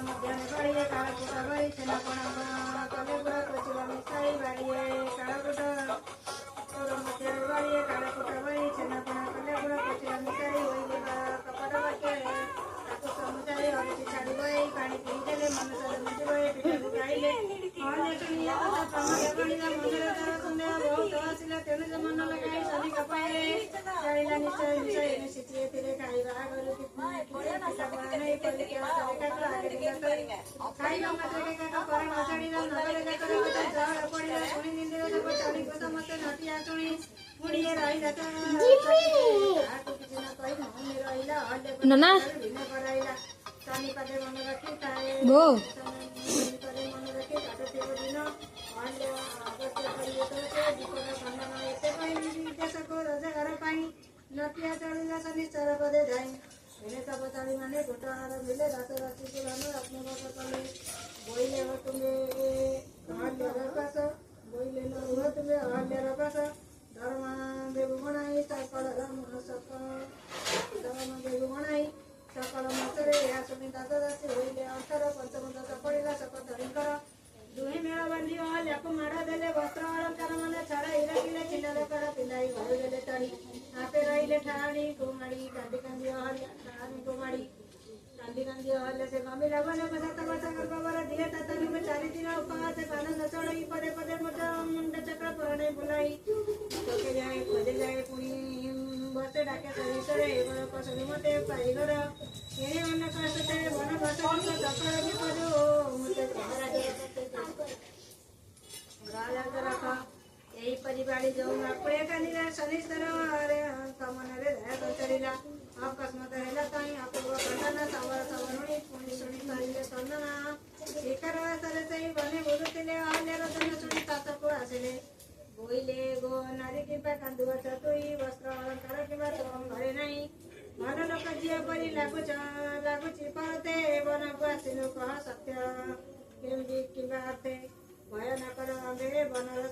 ମଧ୍ୟରେ ବାଡ଼ିଏ କାଳକୁଟ ଭରି ଛେନାପଣା କଲେ ଗୁଡ଼ ପଚିଲା ମିଶାଇ ବାଡ଼ିଏ କାଳକୁଟ ମଧ୍ୟରେ ବାଡ଼ିଏ କାଳକୁଟ ଭରି ଛେନାପଣା କଲେ ଗୁଡ଼ ପଚିଲା ମିଶାଇ ହୋଇଲେ କପଟ ବାକ୍ୟରେ ତାକୁ ସମୁଚାଇ ଅରତି ଛାଡ଼ିବ ଏଇ ପାଣି ପିଇଦେଲେ ମନ ସଦ ମିଟିବ ଏ ପିଠାକୁ ଖାଇଲେ ହଲେ ଶୁଣିଆ କଥା ପ୍ରମୋଦ ଗଣିଲା ମନରେ ତାର ସନ୍ଦେହ ବହୁତ ଆସିଲା ତେଣୁ ଯେ ମନ ଲଗାଇ ଶନି କପାଏ ଜାଣିଲା ନିଶ୍ଚୟ ନିଶ୍ଚୟ ମିଶିଛି ଏଥିରେ ଖାଇବା ଆଗରୁ ପିଠାପଣା ନେଇ ପଲିକା କାକ ଆଗେ ଖାଇବା ମାତ୍ରକେ କାକ ପର ନ ଛାଡ଼ିଲା ନଗରେ କାକର କଥା ଜଳ ପଡ଼ିଲା ଶୁଣି ନିନ୍ଦିର ଦେବ ଚାରିକୁ ସମସ୍ତେ ନଟିଆ ଶୁଣି ମୁଡ଼ିଏ ରହିଲା କାହାକୁ କିଛି ନ କହି ମନେ ରହିଲା ଭିନ୍ନ କରାଇଲା ଶନି ପାଦେ ମନେ ରଖି ଥାଏ ମନେ ରଖି କାଟୁଥିବ ଦିନ ଅଗସ୍ତ୍ୟ କରିବେ ତ ସେ ବିପଦ ଖଣ୍ଡନ ଏତେ ପାଇଁ ଦେଶକୁ ରୋଜଗାର ପାଇଁ ନଟିଆ ଚଳିଲା ଶନିଶ୍ଚର ପଦେ ଯାଇ ଏଣେ ତପଚାରୀ ମାନେ ଗୋଟାହାର ମିଲେ ରାତ ରାତିକୁ ଧନ ରତ୍ନବାସ କଲେ ବୋଇଲେ ତୁମେ ଅହଲ୍ୟର ପାଶ ବୋଇଲେ ନ ରୁହ ତୁମେ ଅହଲ୍ୟର ପାଶ ଧର୍ମା ଦେବୁ ଗଣାଇ ସକଳ ମାସରେ ଏହା ଶୁଣି ଦାସ ଦାସୀ ହୋଇଲେ ଅଠର ପଞ୍ଚମ ଦଶ ପଡ଼ିଲା ଶପଥରୀଙ୍କର ଦୁହେଁ ମେଳ ବାନ୍ଧି ଅହଲ୍ୟାକୁ ମାଡ଼ ଦେଲେ ବସ୍ତ୍ର ଅଳଙ୍କାର ମାନେ ଛଡ଼ାଇ ରଖିଲେ ଚିହ୍ନରେ କର ପିନ୍ଧାଇ ଘରୁ ଦେଲେ ତଡ଼ି ଆପେ ରହିଲେ ଠାଣି କୁମାଡ଼ି କାନ୍ଦି କାନ୍ଦି ଅହଲ୍ୟା ଠାଣି କୁମାଡ଼ି କାନ୍ଦି କାନ୍ଦି ଅହଲ୍ୟା ସେ ଗମିଲା ବନକୁ 7 ବର୍ଷ ଗର୍ଭବର ଦିଏ ତାତନିକୁ 4 ଦିନ ଉପବାସ ପାନନ୍ଦ ଚଢ଼ଇ ପଦେ ପଦେ ମୁଣ୍ଡ ଚକ୍ର ପରଣେ ବୁଲାଇ ଚକେ ଯାଏ ଖୋଜେ ଯାଏ ପୁଣି ବସେ ଡାକେ ସରିଷରେ ଏଗର ପଶୁନି ମତେ ପାଇଗର ଏଣେ ମନ କଷ୍ଟ ବନ ବସ ସକାଳ ବିପଦ ମତେ ରଖ ଏହିପରି ବାଡ଼ି ଯେଉଁ ଆକୁଳିଆ କାନ୍ଦିଲା ଶନିଶ୍ଚର ମନରେ ଦୟା ପଚାରିଲା ଅକସ୍ମାତ ହେଲା ତାଇଁ ଅପୂର୍ବ ଖଣ୍ଡନ ସବର ସବରୁଣୀ ପୁଣି ଶୁଣି ଧରିଲେ ସ୍ପନ୍ଦନ ଶିକାର ଆସରେ ସେଇ ବନେ ବୁଲୁଥିଲେ ଅହଲ୍ୟାର ଜନ ଶୁଣି ପାଶକୁ ଆସିଲେ ବୋଇଲେ ଗୋ ନାରୀ କିମ୍ବା କାନ୍ଦୁଅ ଚତୁଇ ବସ୍ତ୍ର ଅଳଙ୍କାର କିମ୍ବା ତୋମ ଘରେ ନାହିଁ ଭଲ ଲୋକ ଝିଅ ପରି ଲାଗୁଛି ପରତେ ବନକୁ ଆସିନୁ କହ ସତ୍ୟ କେମିତି କିମ୍ବା ଅର୍ଥେ ଭୟ ନ କର ବନର